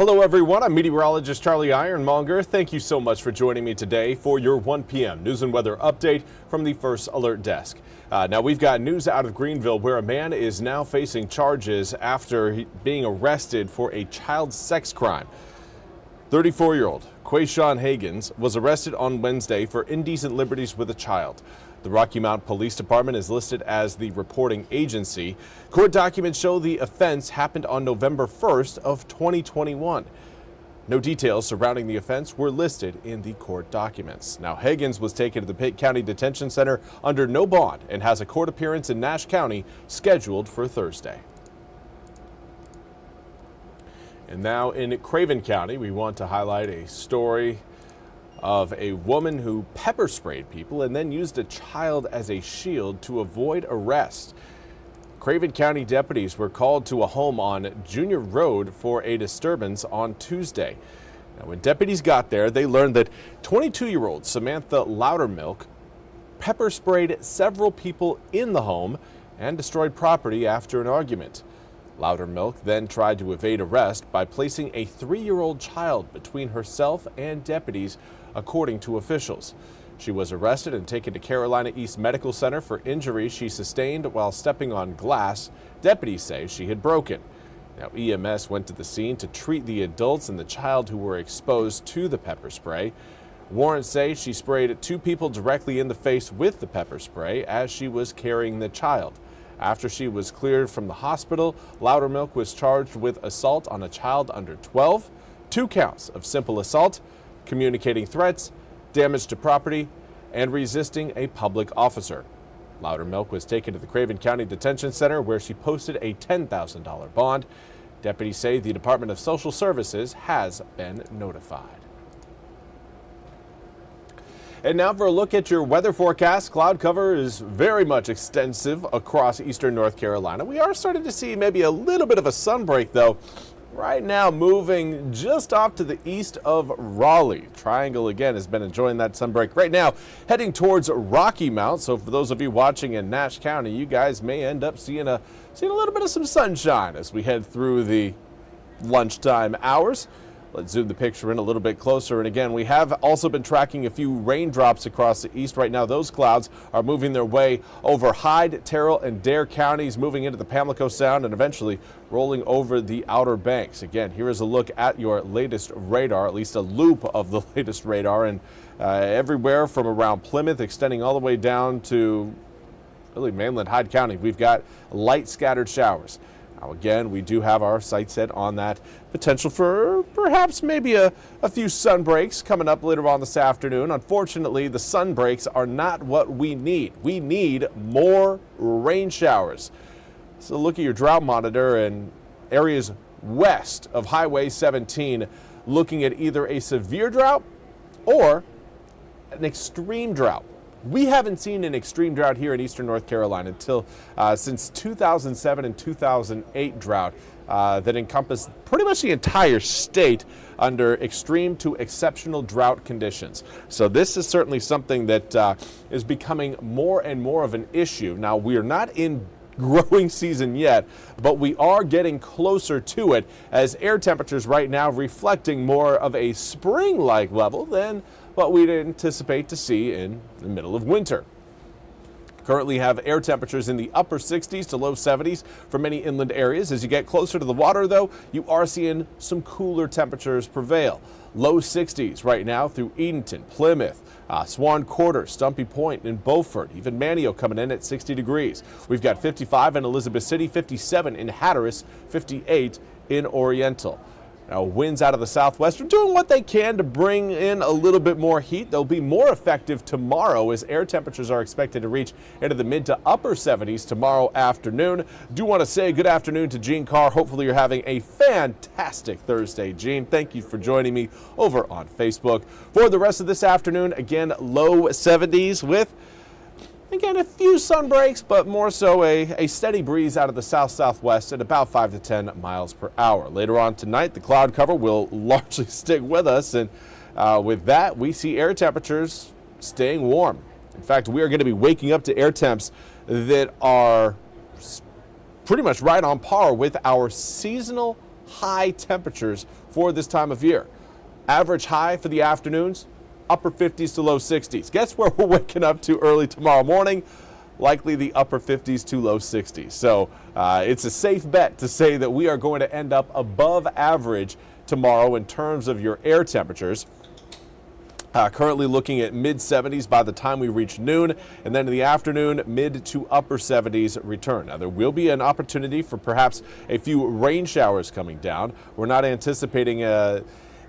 Hello everyone, I'm Meteorologist Charlie Ironmonger. Thank you so much for joining me today for your 1 p.m. news and weather update from the First Alert Desk. Now we've got news out of Greenville where a man is now facing charges after being arrested for a child sex crime. 34-year-old Quayshawn Higgins was arrested on Wednesday for indecent liberties with a child. The Rocky Mount Police Department is listed as the reporting agency. Court documents show the offense happened on November 1st of 2021. No details surrounding the offense were listed in the court documents. Now, Higgins was taken to the Pitt County Detention Center under no bond and has a court appearance in Nash County scheduled for Thursday. And now in Craven County, we want to highlight a story of a woman who pepper sprayed people and then used a child as a shield to avoid arrest. Craven County deputies were called to a home on Junior Road for a disturbance on Tuesday. Now, when deputies got there, they learned that 22-year-old Samantha Loudermilk pepper sprayed several people in the home and destroyed property after an argument. Loudermilk then tried to evade arrest by placing a 3-year-old child between herself and deputies, according to officials. She was arrested and taken to Carolina East Medical Center for injuries she sustained while stepping on glass deputies say she had broken. Now, EMS went to the scene to treat the adults and the child who were exposed to the pepper spray. Warrants say she sprayed 2 people directly in the face with the pepper spray as she was carrying the child. After she was cleared from the hospital, Loudermilk was charged with assault on a child under 12, 2 counts of simple assault, communicating threats, damage to property, and resisting a public officer. Loudermilk was taken to the Craven County Detention Center where she posted a $10,000 bond. Deputies say the Department of Social Services has been notified. And now for a look at your weather forecast. Cloud cover is very much extensive across eastern North Carolina. We are starting to see maybe a little bit of a sunbreak, though. Right now moving just off to the east of Raleigh. Triangle again has been enjoying that sunbreak. Right now heading towards Rocky Mount. So for those of you watching in Nash County, you guys may end up seeing a little bit of some sunshine as we head through the lunchtime hours. Let's zoom the picture in a little bit closer. And again, we have also been tracking a few raindrops across the east. Right now, those clouds are moving their way over Hyde, Terrell, and Dare counties, moving into the Pamlico Sound and eventually rolling over the Outer Banks. Again, here is a look at your latest radar, at least a loop of the latest radar. And everywhere from around Plymouth, extending all the way down to really mainland Hyde County, we've got light scattered showers. Now again, we do have our sights set on that potential for perhaps maybe a few sun breaks coming up later on this afternoon. Unfortunately, the sun breaks are not what we need. We need more rain showers. So look at your drought monitor and areas west of Highway 17 looking at either a severe drought or an extreme drought. We haven't seen an extreme drought here in eastern North Carolina until since 2007 and 2008 drought that encompassed pretty much the entire state under extreme to exceptional drought conditions. So this is certainly something that is becoming more and more of an issue. Now, we are not in growing season yet, but we are getting closer to it as air temperatures right now reflecting more of a spring-like level than what we'd anticipate to see in the middle of winter. Currently have air temperatures in the upper 60s to low 70s for many inland areas. As you get closer to the water, though, you are seeing some cooler temperatures prevail. Low 60s right now through Edenton, Plymouth, Swan Quarter, Stumpy Point, and Beaufort. Even Manio coming in at 60 degrees. We've got 55 in Elizabeth City, 57 in Hatteras, 58 in Oriental. Now, winds out of the southwest are doing what they can to bring in a little bit more heat. They'll be more effective tomorrow as air temperatures are expected to reach into the mid to upper 70s tomorrow afternoon. Do want to say good afternoon to Gene Carr. Hopefully you're having a fantastic Thursday, Gene. Thank you for joining me over on Facebook. For the rest of this afternoon, again, low 70s with again, a few sun breaks, but more so a steady breeze out of the south-southwest at about 5 to 10 miles per hour. Later on tonight, the cloud cover will largely stick with us, and with that, we see air temperatures staying warm. In fact, we are going to be waking up to air temps that are pretty much right on par with our seasonal high temperatures for this time of year. Average high for the afternoons, upper 50s to low 60s. Guess where we're waking up to early tomorrow morning? Likely the upper 50s to low 60s. So it's a safe bet to say that we are going to end up above average tomorrow in terms of your air temperatures. Currently looking at mid 70s by the time we reach noon, and then in the afternoon, mid to upper 70s return. Now, there will be an opportunity for perhaps a few rain showers coming down. We're not anticipating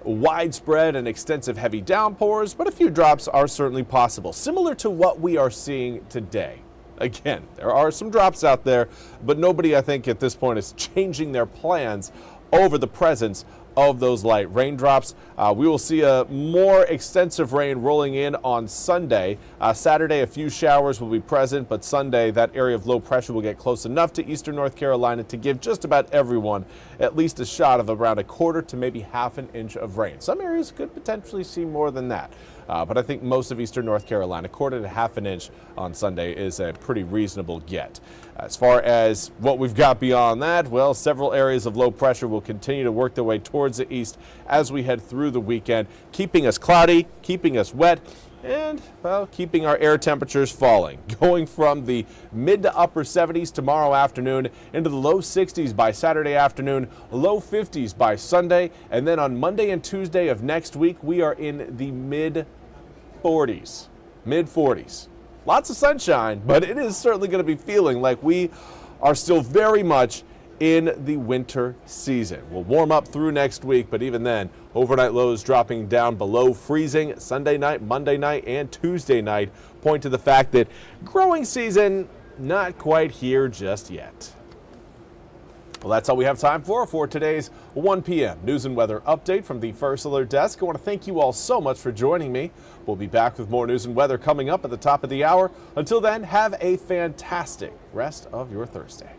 widespread and extensive heavy downpours, but a few drops are certainly possible, similar to what we are seeing today. Again, there are some drops out there, but nobody, I think, at this point is changing their plans over the presence of those light raindrops. We will see a more extensive rain rolling in on Sunday. Saturday, a few showers will be present, but Sunday, that area of low pressure will get close enough to eastern North Carolina to give just about everyone at least a shot of around a quarter to maybe half an inch of rain. Some areas could potentially see more than that. But I think most of eastern North Carolina, quarter to half an inch on Sunday is a pretty reasonable get. As far as what we've got beyond that, well, several areas of low pressure will continue to work their way towards the east as we head through the weekend, keeping us cloudy, keeping us wet, and, well, keeping our air temperatures falling, going from the mid to upper 70s tomorrow afternoon into the low 60s by Saturday afternoon, low 50s by Sunday, and then on Monday and Tuesday of next week, we are in the mid 40s. Lots of sunshine, but it is certainly going to be feeling like we are still very much in the winter season. We'll warm up through next week, but even then, overnight lows dropping down below freezing Sunday night, Monday night, and Tuesday night point to the fact that growing season not quite here just yet. Well, that's all we have time for today's 1 p.m. News and Weather Update from the First Alert Desk. I want to thank you all so much for joining me. We'll be back with more news and weather coming up at the top of the hour. Until then, have a fantastic rest of your Thursday.